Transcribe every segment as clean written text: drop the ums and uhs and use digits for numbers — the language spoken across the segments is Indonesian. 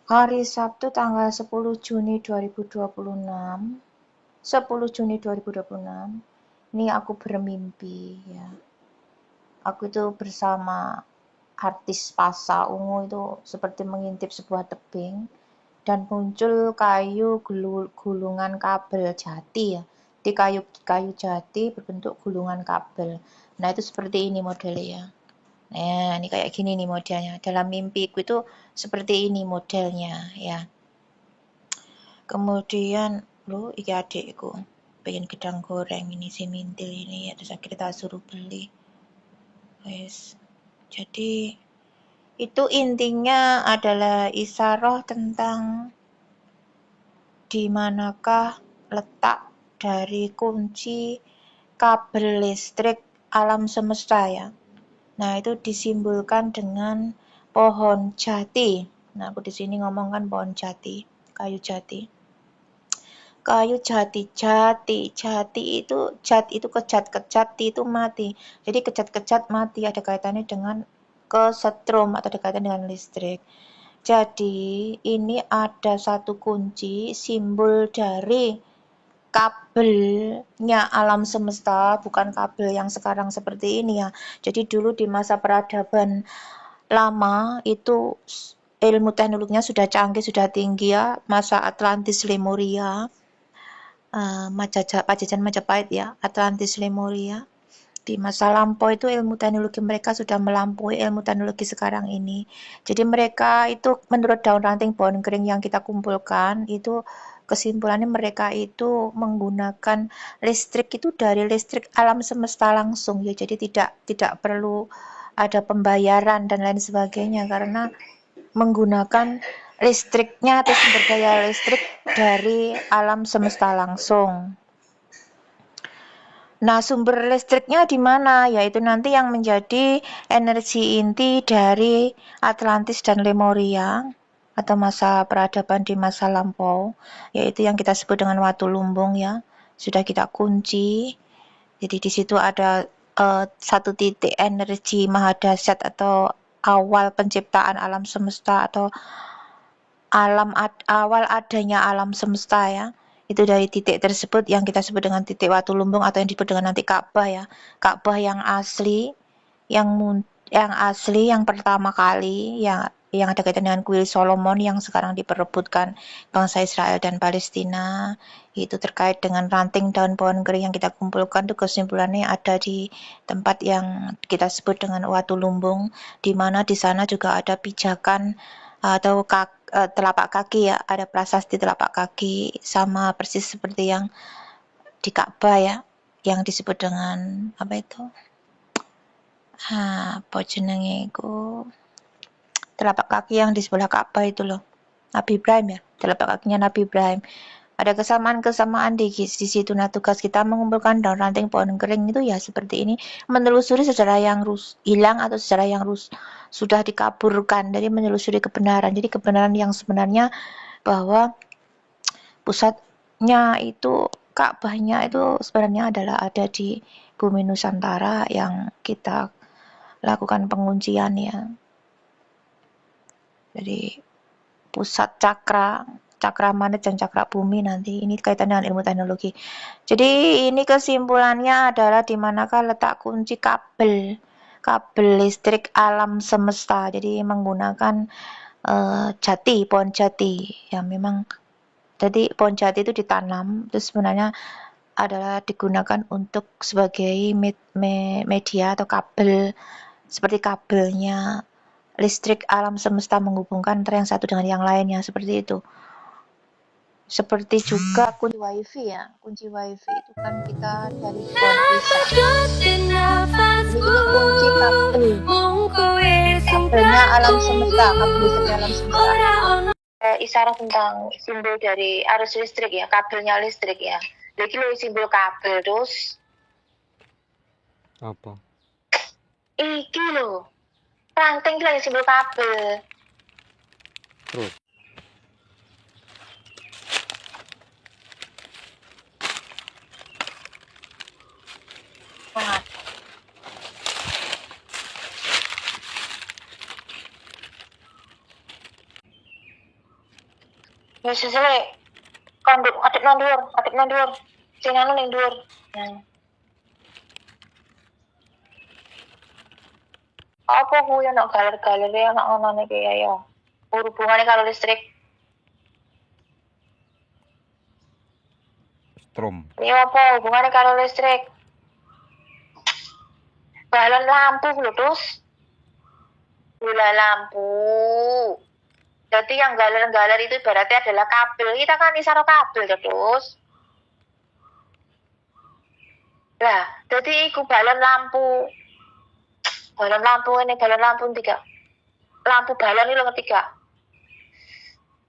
Hari Sabtu tanggal 10 Juni 2026. 10 Juni 2026. Ini aku bermimpi ya. Aku itu bersama artis Pasha Ungu itu seperti mengintip sebuah tebing dan muncul gulungan kabel jati ya. Di kayu jati berbentuk gulungan kabel. Nah, itu seperti ini modelnya ya. Nah, ini kayak gini nih modelnya. Dalam mimpiku itu seperti ini modelnya ya. Kemudian iki adikku pengen gedang goreng ini si mintil ini ya, terus akhirnya kita suruh beli. Wes. Jadi itu intinya adalah isyarah tentang di manakah letak dari kunci kabel listrik alam semesta ya. Nah, itu disimbolkan dengan pohon jati. Nah, aku di sini ngomongkan pohon jati, kayu jati. Kayu jati itu kejat itu mati. Jadi kejat mati ada kaitannya dengan kesetrum atau ada kaitan dengan listrik. Jadi ini ada satu kunci simbol dari kabelnya alam semesta, bukan kabel yang sekarang seperti ini ya. Jadi dulu di masa peradaban lama itu ilmu teknologinya sudah canggih, sudah tinggi ya, masa Atlantis Lemuria. Pajajaran Majapahit ya, Atlantis Lemuria. Di masa lampau itu ilmu teknologi mereka sudah melampaui ilmu teknologi sekarang ini. Jadi mereka itu menurut daun ranting pohon kering yang kita kumpulkan itu kesimpulannya mereka itu menggunakan listrik itu dari listrik alam semesta langsung ya. Jadi tidak perlu ada pembayaran dan lain sebagainya karena menggunakan listriknya atau sumber daya listrik dari alam semesta langsung. Nah, sumber listriknya di mana? Yaitu nanti yang menjadi energi inti dari Atlantis dan Lemuria atau masa peradaban di masa lampau, yaitu yang kita sebut dengan Watu Lumbung ya. Sudah kita kunci. Jadi di situ ada satu titik energi mahadasyat atau awal penciptaan alam semesta atau awal adanya alam semesta ya. Itu dari titik tersebut yang kita sebut dengan titik Watu Lumbung atau yang disebut dengan nanti Ka'bah ya. Ka'bah yang asli, yang pertama kali yang ada kaitan dengan kuil Solomon yang sekarang diperebutkan bangsa Israel dan Palestina. Itu terkait dengan ranting daun pohon kering yang kita kumpulkan, itu kesimpulannya ada di tempat yang kita sebut dengan Watu Lumbung, di mana di sana juga ada pijakan atau telapak kaki ya, ada prasasti telapak kaki sama persis seperti yang di Ka'bah ya, yang disebut dengan apa itu? Apa jenenge iku? Telapak kaki yang di sebelah Ka'bah itu loh. Nabi Ibrahim ya, telapak kakinya Nabi Ibrahim. Ada kesamaan-kesamaan di situ. Nah, tugas kita mengumpulkan daun ranting pohon kering itu ya seperti ini, menelusuri sejarah yang hilang atau sejarah yang sudah dikaburkan, dari menelusuri kebenaran. Jadi kebenaran yang sebenarnya bahwa pusatnya itu Ka'bahnya itu sebenarnya adalah ada di bumi Nusantara yang kita lakukan penguncian ya. Jadi pusat cakra manet dan cakra bumi nanti ini kaitan dengan ilmu teknologi. Jadi ini kesimpulannya adalah di manakah letak kunci kabel listrik alam semesta. Jadi menggunakan pohon jati ya, memang jadi pohon jati itu ditanam terus sebenarnya adalah digunakan untuk sebagai media atau kabel, seperti kabelnya listrik alam semesta menghubungkan antara yang satu dengan yang lainnya, seperti itu. Seperti juga kunci wifi ya, kunci wifi itu kan kita dari pohon pisang. Jadi ini kunci kabelnya alam semesta, kabel listrik alam semesta. Isyarat tentang simbol dari arus listrik ya, kabelnya listrik ya. Jadi lo simbol kabel terus apa? Iki lo ranting lagi simbol kabel. Terus Nah, Wis selesai. Kanduk adep nang dhuwur. Sing anu ning dhuwur. Nah. Apa kuwi ana galer-galere ana ngono iki ya. Hubungannya karo listrik. Strom. Iya apa hubungannya karo listrik? Balon lampu lho, terus. Gula lampu. Jadi yang galer-galer itu berarti adalah kabel. Kita kan isaro kabel terus. Lah, jadi iku balon lampu. Balon lampu ini balon lampu tiga. Lampu balon ini lo ketiga.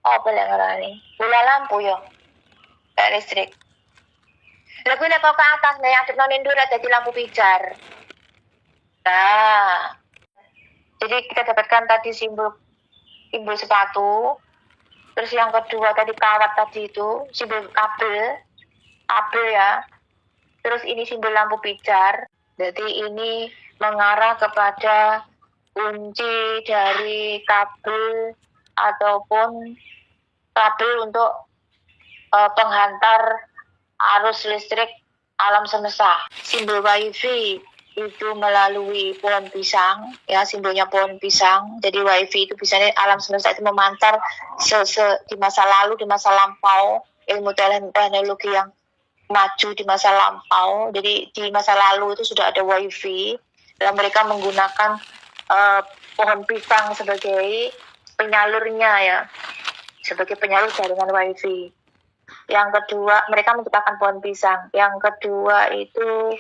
Apa yang ngarani? Gula lampu ya. Kayak listrik. Lah kuwi nek kok ke atas nek adep nang ndur dadi lampu pijar. Nah. Jadi kita dapatkan tadi simbol sepatu. Terus yang kedua tadi kawat tadi itu simbol kabel ya. Terus ini simbol lampu pijar. Jadi ini mengarah kepada kunci dari kabel ataupun kabel untuk penghantar arus listrik alam semesta. Simbol wifi itu melalui pohon pisang, ya simbolnya pohon pisang. Jadi wifi itu biasanya alam semesta itu memancar di masa lalu, di masa lampau, ilmu teknologi yang maju di masa lampau. Jadi di masa lalu itu sudah ada wifi dan mereka menggunakan pohon pisang sebagai penyalurnya ya, sebagai penyalur jaringan wifi. Yang kedua mereka menciptakan pohon pisang. Yang kedua itu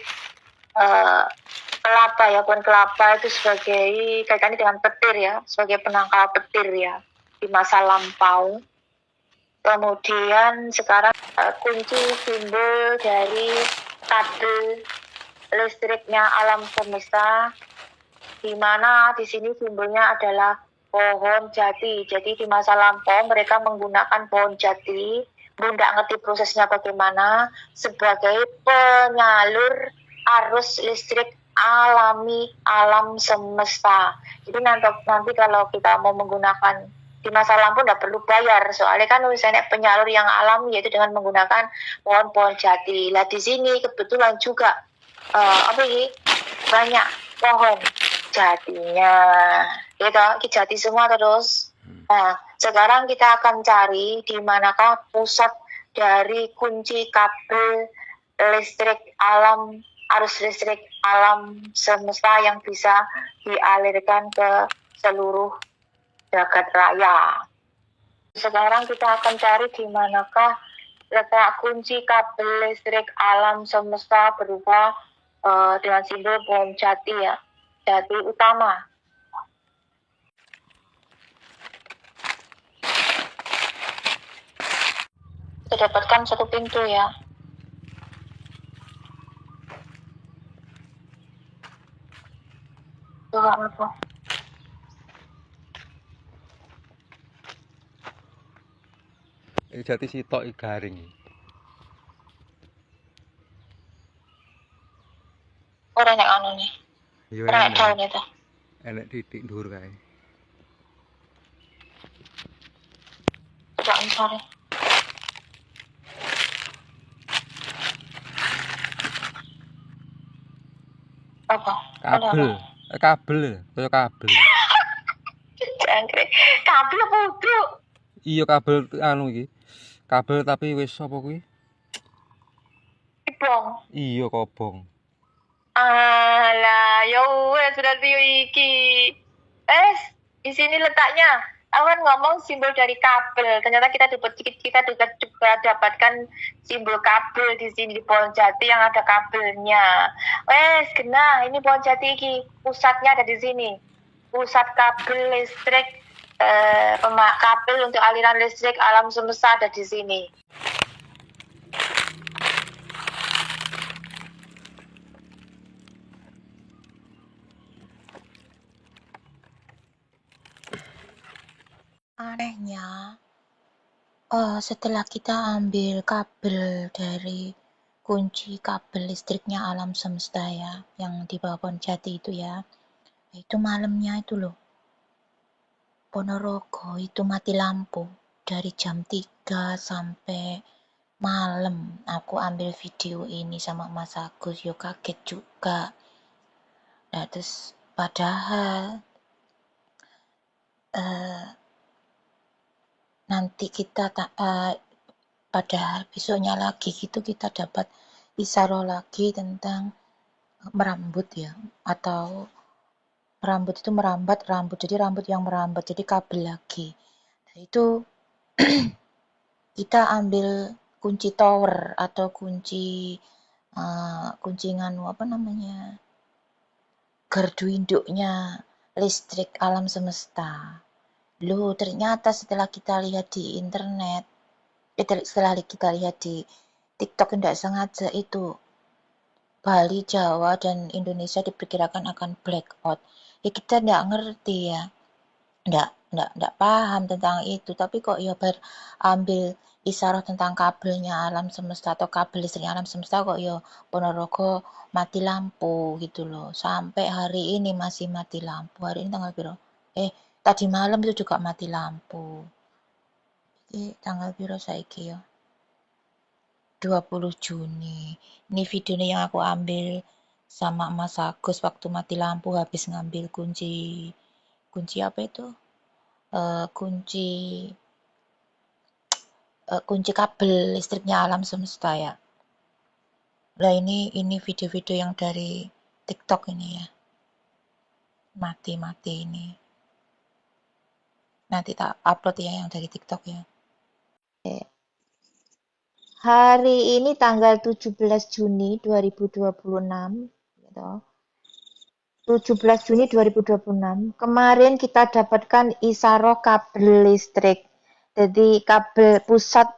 kelapa ya, pohon kelapa itu sebagai kaitannya dengan petir ya, sebagai penangkal petir ya di masa lampau. Kemudian sekarang kunci simbol dari kabel listriknya alam semesta, di mana di sini simbolnya adalah pohon jati. Jadi di masa lampau mereka menggunakan pohon jati, nggak ngerti prosesnya bagaimana, sebagai penyalur arus listrik alami alam semesta. Jadi nanti kalau kita mau menggunakan di masa lampu nggak perlu bayar, soalnya kan misalnya penyalur yang alami yaitu dengan menggunakan pohon-pohon jati. Lah di sini kebetulan juga banyak pohon jatinya, gitu, jati semua terus. Nah, sekarang kita akan cari di manakah pusat dari kunci kabel listrik arus listrik alam semesta yang bisa dialirkan ke seluruh jagat raya. Sekarang kita akan cari di manakah letak kunci kabel listrik alam semesta berupa dengan simbol pohon jati ya, jati utama. Kita dapatkan satu pintu ya. Coba apa? Jati sitok garing. Ora nek anu nih. Ora nek daun itu. Enek titik dhuwur kae. Coba mencari. Apa? Kabel. Kaya kabel. Jangkrik. Kabel apa uduk? Iya kabel anu iki. Kabel tapi wis apa kuwi? Kobong. Iya kobong. Alah, ya wes berarti iki. Di sini letaknya. Awan ngomong simbol dari kabel. Ternyata kita juga dapatkan simbol kabel di sini di pohon jati yang ada kabelnya. Wes, kena. Ini pohon jati iki. Pusatnya ada di sini. Pusat kabel listrik, kabel untuk aliran listrik alam semesta ada di sini. Anehnya, setelah kita ambil kabel dari kunci kabel listriknya alam semesta ya, yang di bawah pohon jati itu ya, itu malamnya itu loh, Ponorogo itu mati lampu. dari jam 3 sampai malam aku ambil video ini sama Mas Agus, yo kaget juga. Nah, terus padahal nanti kita padahal besoknya lagi gitu kita dapat isyarah lagi tentang merambut ya, atau merambut itu merambat rambut, jadi rambut yang merambat, jadi kabel lagi. Nah, itu kita ambil kunci tower atau kunci nganu apa namanya, gardu induknya listrik alam semesta. Loh, ternyata setelah kita lihat di internet, setelah kita lihat di TikTok tidak sengaja itu Bali, Jawa, dan Indonesia diperkirakan akan blackout. Ya kita tidak ngerti ya, tidak paham tentang itu, tapi kok ya ambil isyarah tentang kabelnya alam semesta atau kabel listriknya alam semesta kok ya Ponorogo mati lampu gitu loh. Sampai hari ini masih mati lampu. Hari ini tanggal berapa? Tadi malam itu juga mati lampu. Tanggal berapa saiki ya? 20 Juni. Ini videonya yang aku ambil sama Mas Agus waktu mati lampu habis ngambil kunci apa itu? Kunci kabel listriknya alam semesta ya. Lah ini video-video yang dari TikTok ini ya. Mati ini. Nanti tak upload ya yang dari TikTok ya. Hari ini tanggal 17 Juni 2026 gitu. 17 Juni 2026. Kemarin kita dapatkan isyarah kabel listrik. Jadi pusat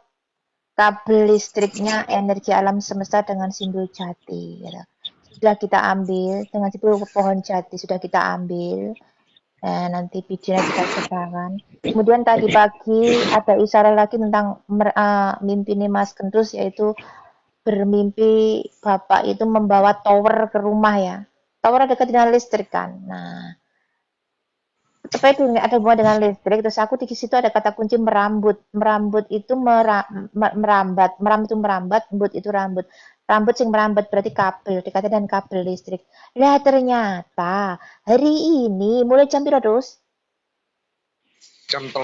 kabel listriknya energi alam semesta dengan simbol jati. Gitu. Sudah kita ambil dengan simbol pohon jati sudah kita ambil. Nanti videonya kita sebarkan. Kemudian tadi pagi ada isyarah lagi tentang mimpi Mas Kendus, yaitu bermimpi bapak itu membawa tower ke rumah ya. Tower dekat dengan listrik kan. Nah, supaya ada hubungan dengan listrik, terus aku di situ ada kata kunci merambut. Merambut itu merambat, merambat itu merambat, rambut itu rambut. Rambut sing merambat berarti kabel, dikatakan dengan kabel listrik. Lah ternyata hari ini mulai jam berapa terus? Jam 3.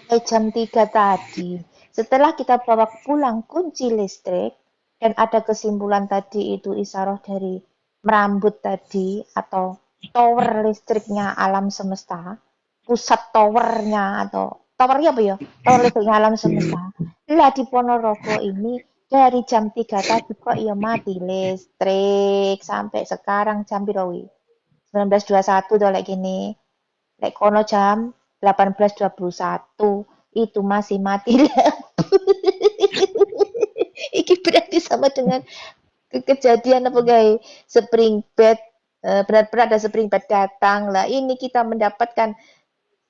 Mulai jam 3 tadi. Setelah kita bawa pulang kunci listrik dan ada kesimpulan tadi itu isyarah dari merambut tadi atau tower listriknya alam semesta, pusat towernya atau towernya apa ya? Tower listriknya alam semesta. Lah di Ponorogo ini dari jam 3 tadi kok ya mati listrik sampai sekarang jam berapa? 19.21 tuh lek gini. Lek kono jam 18.21 itu masih mati lampu. Iki berarti sama dengan kejadian apa guys? Spring bed, benar-benar ada spring bed datang lah. Ini kita mendapatkan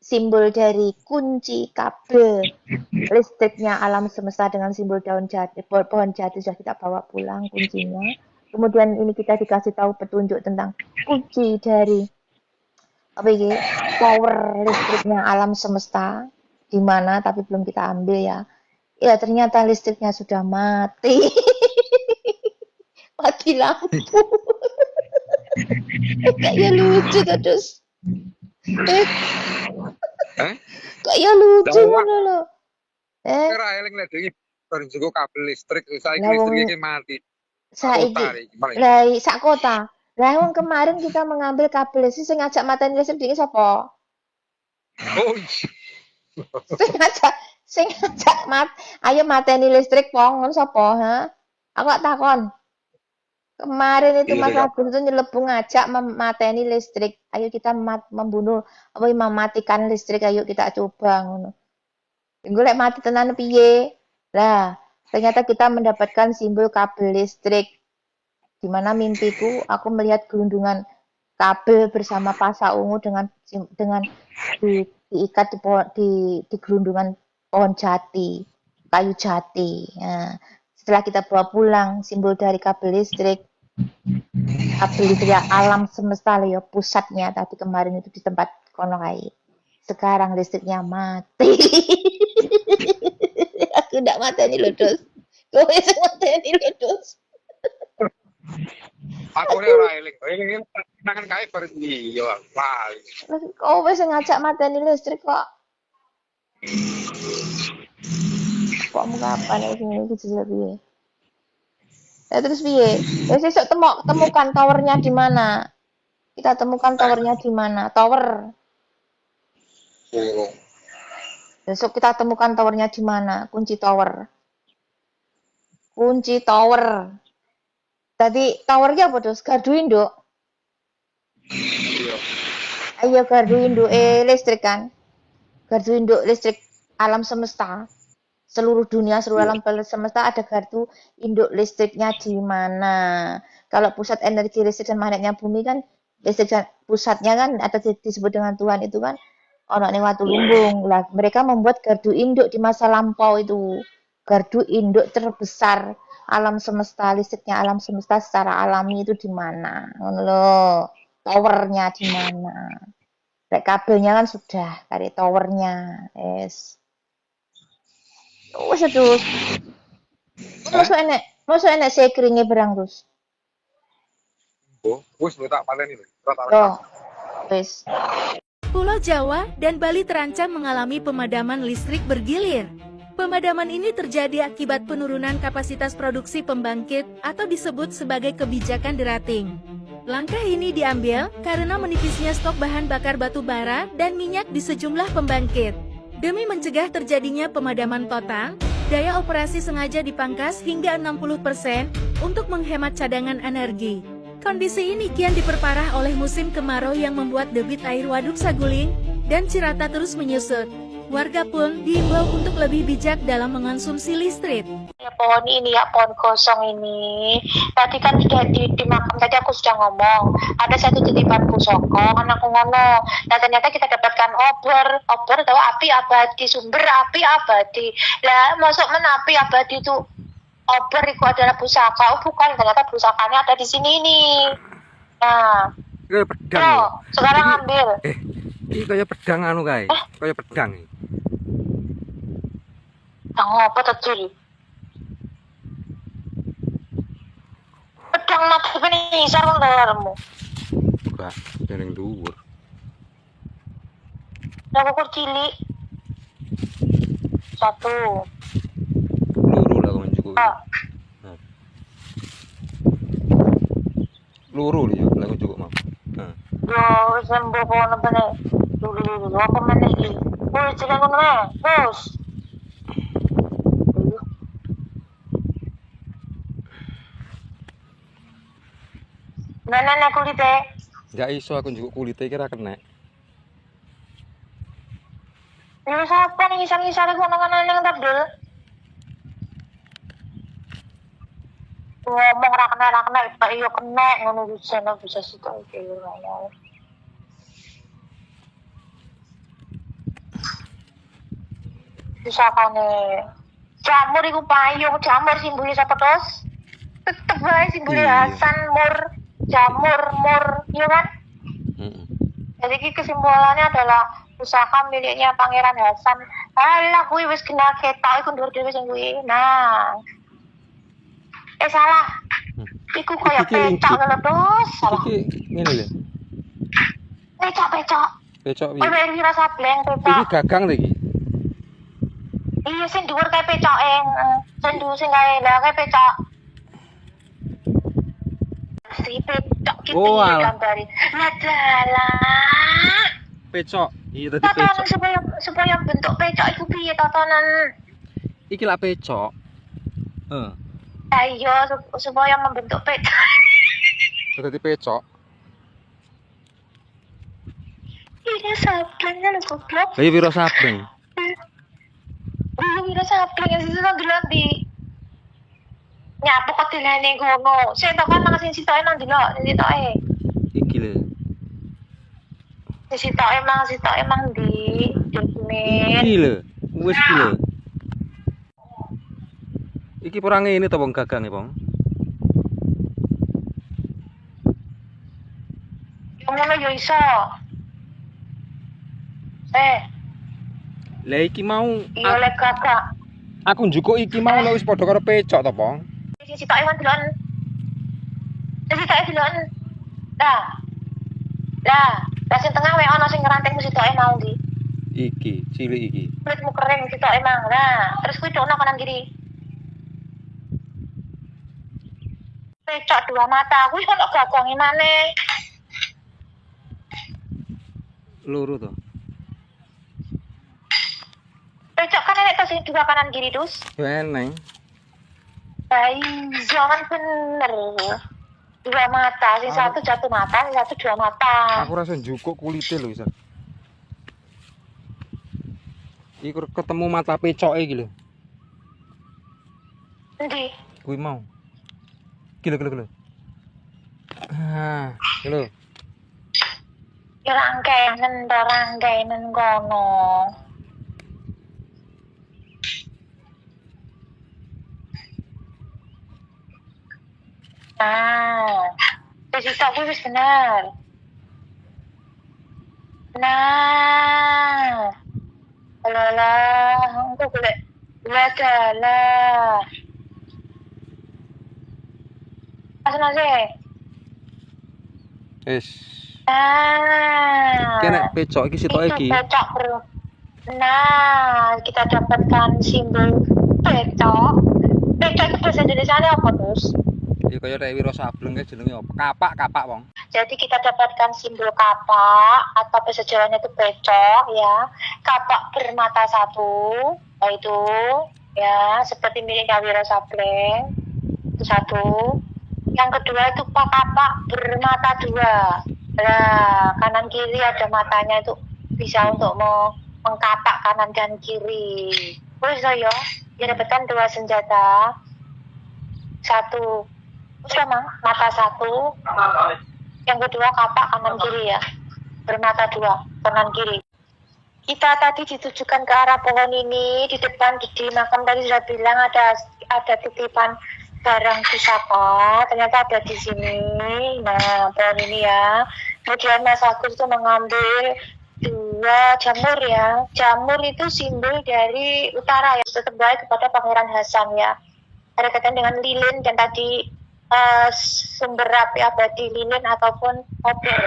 simbol dari kunci kabel listriknya alam semesta dengan simbol pohon jati sudah kita bawa pulang kuncinya. Kemudian ini kita dikasih tahu petunjuk tentang kunci dari power listriknya alam semesta di mana, tapi belum kita ambil ya. Ya ternyata listriknya sudah mati. Mati lampu. Kayak lucu terus. Kayak lucu ngono lho. Kira eling lek iki bareng juga kabel listrik, saiki listrik iki mati. Sak kota. Lah wong kemarin kita mengambil kabel listrik sing ngajak mateni listrik iki sapa? Oh. Sing ngajak ayo mateni listrik pong ngono sapa, ha? Aku tak takon. Kemarin itu Mas Agus itu nyelebu ngajak memateni listrik. Ayo kita membunuh apa mematikan listrik, ayo kita coba ngono. Golek mati tenan piye? Lah, ternyata kita mendapatkan simbol kabel listrik. Di mana mimpiku aku melihat gelundungan kabel bersama pasa ungu dengan diikat di gelundungan pohon jati, kayu jati. Nah, setelah kita bawa pulang simbol dari kabel listrik alam semesta ya pusatnya tadi kemarin itu di tempat kono kae. Sekarang listriknya mati. Aku ndak mateni lho, Dus. Kowe sing mateni lho, Dus. Aku ini ora eling. Eling tangan kae bar iya lali. Kowe sing ngajak mateni listrik kok. Kok mu kapan ya sing iki jajal piye? Ya terus piye? Ya sesuk temukan towernya di mana? Kita temukan towernya di mana? Tower. Oh. Besok kita temukan towernya di mana? Kunci tower. Kunci tower. Tadi towernya apa, Dus? Gardu induk. Iya. Ayo gardu induk listrik kan? Gardu induk listrik alam semesta. Seluruh dunia, seluruh alam semesta ada gardu induk listriknya di mana? Kalau pusat energi listrik dan magnetnya bumi kan listrik pusatnya kan atau disebut dengan Tuhan itu kan ono ning watu lumbung. Lah mereka membuat gardu induk di masa lampau itu. Gardu induk terbesar alam semesta, listriknya alam semesta secara alami itu di mana? Ngono lho. Towernya di mana? Kayak kabelnya kan sudah, dari towernya. Yes. Wes terus. Masuk enek sekringe berang terus. Oh, wis tak paleni lho. Oh. Wes. Pulau Jawa dan Bali terancam mengalami pemadaman listrik bergilir. Pemadaman ini terjadi akibat penurunan kapasitas produksi pembangkit atau disebut sebagai kebijakan derating. Langkah ini diambil karena menipisnya stok bahan bakar batu bara dan minyak di sejumlah pembangkit. Demi mencegah terjadinya pemadaman total, daya operasi sengaja dipangkas hingga 60% untuk menghemat cadangan energi. Kondisi ini kian diperparah oleh musim kemarau yang membuat debit air Waduk Saguling dan Cirata terus menyusut. Warga pun diimbau untuk lebih bijak dalam mengonsumsi listrik. Ya pohon ini ya, pohon kosong ini. Tadi kan sudah di makam tadi aku sudah ngomong. Ada satu titipan pusoko, kan aku ngomong. Nah ternyata kita dapatkan obor atau api abadi, sumber api abadi. Lah masuk api abadi itu obor itu adalah pusaka. Oh bukan, ternyata pusakanya ada di sini nih. Nah, pedang. Sekarang ambil. Ini kayak pedang anu kae. Kayak pedang. Pedang apa tadi? Pedang mati ini isar wong dalarmu. Enggak, dereng dhuwur. Lah ukur cilik. 1. Luru lah kon cukup. Luru ya, lah kon cukup, Mam. Nah. Yo, sembo kono bene. Dulu apa meneh iki? Wis jeneng ngono ae. Bos. Mana kulite? Enggak iso aku njuk kulite kira kena. Ya sapa ning isar-isar kono kan nang tebel. Ngomong ra kena, Pak yo kena ngono bisa sitok iki yo ya. Disakane jamur iku payung, jamur simbole sapa tos? Tetep wae simbole Hasan Mur, jamur mur, iya kan? Jadi iki kesimpulannya adalah usaha miliknya Pangeran Hasan. Alah kuwi wis kena ketok iku ndur dhewe sing kuwi. Nah. Salah. Iku koyo pecok ngono tos. Salah. Iki ngene lho. Pecok. Pecok piye? Kowe iki rasa bleng pecok. Iki gagang lho iki. Iya sing dhuwur kae pecoke. Sing dhuwur sing kae lah kae pecok. Si pecok ki piye gambare. Lah dalah. Pecok. Iya tadi Tatanan pecok. supaya bentuk pecok iku piye tatanan? Iki lah pecok. Ayo supaya membentuk pecok. Tadi pecok. Ini sablengnya lho goblok. Lah iya piro sableng? Wira sableng ya sisi nang delok di. Nyapu kok dilene ngono. Sing tok kan nang sing sitoke nang delok, sing sitoke. Iki lho. Sing sitoke emang di Jasmine. Iki lho. Wis iki lho. Iki perang ini to wong gagang e, Bang. Ngono yo iso. Lah iki mau Iya lek kakak. aku njukuk iki mau lho wis padha karo pecok to, Pong. Sing sitoke kan delon. Sing sitoke delon. Lah sing tengah wae ana sing ngeranting sitoke mau iki. Iki, cilik iki. Kulitmu kering sitoke mang. Nah, terus kuwi dono kanan kiri. Pecok dua mata kuwi ono gagange maneh. Loro to. Pecok kan enek sing dua kanan kiri dus. Yo eneng. Jangan bener. Dua mata, sing satu jatuh mata, sing satu dua mata. Aku rasa njukuk kulite lho, Sir. Iku ketemu mata pecoke iki lho. Endi? Kuwi mau. Gila. Ah, lho. Ya rangkainen kono. Nah, wis kuwi wis bener. Nah, alah, engko golek lah. Asal-asal. Wis. Nah, Kene pecok iki sitoke iki. Pecok Nah, kita dapatkan simbol pecok. Pecok itu bahasa Indonesia apa terus? Ya kaya rek wiro sableng kae jenenge apa? Kapak, Wong. Jadi kita dapatkan simbol kapak atau bahasa Jawanya itu pecok ya. Kapak bermata satu, yaitu ya seperti milik Wiro Sableng. Itu satu. Yang kedua itu kapak bermata dua. Nah, kanan kiri ada matanya itu bisa untuk mengkapak kanan dan kiri. Terus ya, dia dapatkan dua senjata. Satu sama mata satu. Yang kedua kapak kanan kiri ya. Bermata dua, kanan kiri. Kita tadi ditujukan ke arah pohon ini, di depan di makam tadi sudah bilang ada titipan barang pusaka, ternyata ada di sini. Nah, pohon ini ya. Kemudian Mas Agus itu mengambil dua jamur ya. Jamur itu simbol dari utara ya, tetap baik kepada Pangeran Hasan ya. Ada kaitan dengan lilin dan tadi sumber api abadi lilin ataupun obor.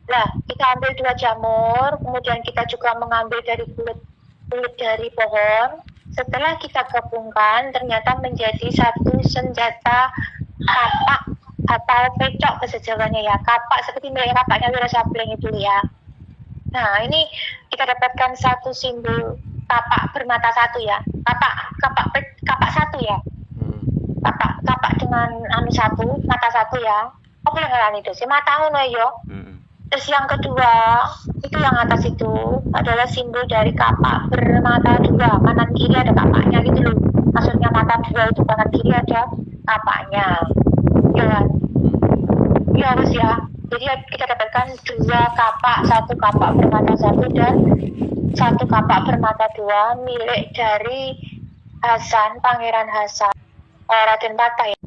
Nah, kita ambil dua jamur, kemudian kita juga mengambil dari kulit dari pohon. Setelah kita gabungkan, ternyata menjadi satu senjata kapak atau pecok bahasa Jawanya ya. Kapak seperti milik kapaknya Wiro Sableng itu ya. Nah, ini kita dapatkan satu simbol kapak bermata satu ya. Kapak satu ya. Kapak dengan satu, mata satu ya. Apa yang ngarani itu? Si mata ngono ya. Terus yang kedua, itu yang atas itu adalah simbol dari kapak bermata dua. Kanan kiri ada kapaknya gitu loh. Maksudnya mata dua itu kanan kiri ada kapaknya. Ya kan? Ya harus ya. Jadi kita dapatkan dua kapak, satu kapak bermata satu dan satu kapak bermata dua milik dari Hasan, Pangeran Hasan. Raden Patah ya.